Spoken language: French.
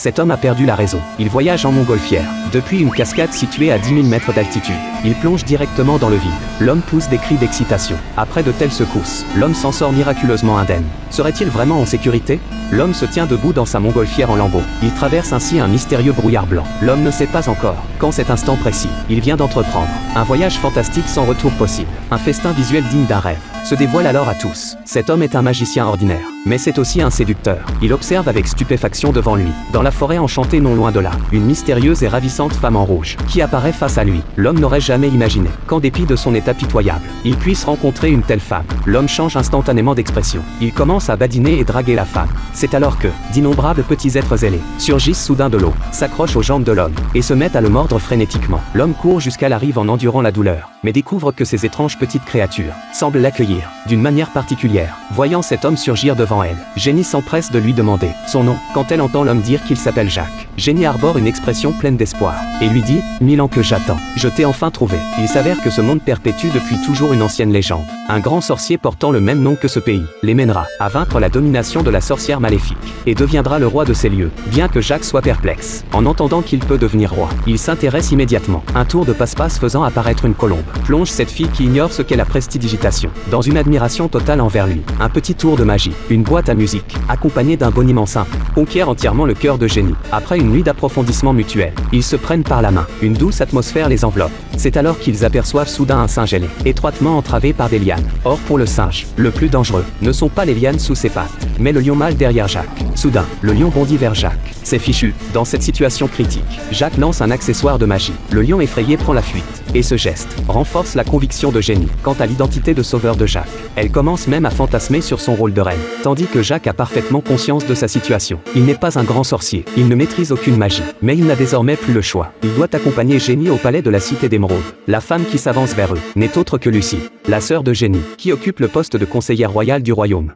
cet homme a perdu la raison. Il voyage en montgolfière, depuis une cascade située à 10 000 mètres d'altitude. Il plonge directement dans le vide. L'homme pousse des cris d'excitation. Après de telles secousses, l'homme s'en sort miraculeusement indemne. Serait-il vraiment en sécurité? L'homme se tient debout dans sa montgolfière en lambeaux. Il traverse ainsi un mystérieux brouillard blanc. L'homme ne sait pas encore quand cet instant précis. Il vient d'entreprendre un voyage fantastique sans retour possible. Un festin visuel digne d'un rêve se dévoile alors à tous. Cet homme est un magicien ordinaire, mais c'est aussi un séducteur. Il observe avec stupéfaction devant lui, dans la forêt enchantée non loin de là, une mystérieuse et ravissante femme en rouge, qui apparaît face à lui. L'homme n'aurait jamais imaginé qu'en dépit de son état pitoyable, il puisse rencontrer une telle femme. L'homme change instantanément d'expression. Il commence à badiner et draguer la femme. C'est alors que d'innombrables petits êtres ailés surgissent soudain de l'eau, s'accrochent aux jambes de l'homme, et se mettent à le mordre frénétiquement. L'homme court jusqu'à la rive en endurant la douleur, mais découvre que ces étranges petites créatures semblent l'accueillir d'une manière particulière. Voyant cet homme surgir devant elle, Jenny s'empresse de lui demander son nom. Quand elle entend l'homme dire qu'il s'appelle Jacques, Jenny arbore une expression pleine d'espoir et lui dit « 1000 ans que j'attends, je t'ai enfin trouvé ». Il s'avère que ce monde perpétue depuis toujours une ancienne légende. Un grand sorcier portant le même nom que ce pays les mènera à vaincre la domination de la sorcière maléfique et deviendra le roi de ces lieux. Bien que Jacques soit perplexe en entendant qu'il peut devenir roi, il s'intéresse immédiatement. Un tour de passe-passe faisant apparaître une colombe plonge cette fille qui ignore ce qu'est la prestidigitation dans une admiration totale envers lui. Un petit tour de magie, une boîte à musique, accompagnée d'un boniment simple, conquiert entièrement le cœur de Jenny. Après une nuit d'approfondissement mutuel, ils se prennent par la main. Une douce atmosphère les enveloppe. C'est alors qu'ils aperçoivent soudain un singe ailé, étroitement entravé par des lianes. Or pour le singe, le plus dangereux ne sont pas les lianes sous ses pattes, mais le lion mâle derrière Jacques. Soudain, le lion bondit vers Jacques. C'est fichu. Dans cette situation critique, Jacques lance un accessoire de magie. Le lion effrayé prend la fuite, et ce geste renforce la conviction de Jenny quant à l'identité de sauveur de Jacques. Elle commence même à fantasmer sur son rôle de reine, tandis que Jacques a parfaitement conscience de sa situation. Il n'est pas un grand sorcier, il ne maîtrise aucune magie, mais il n'a désormais plus le choix. Il doit accompagner Jenny au palais de la Cité d'Émeraude. La femme qui s'avance vers eux n'est autre que Lucie, la sœur de Jenny, qui occupe le poste de conseillère royale du royaume.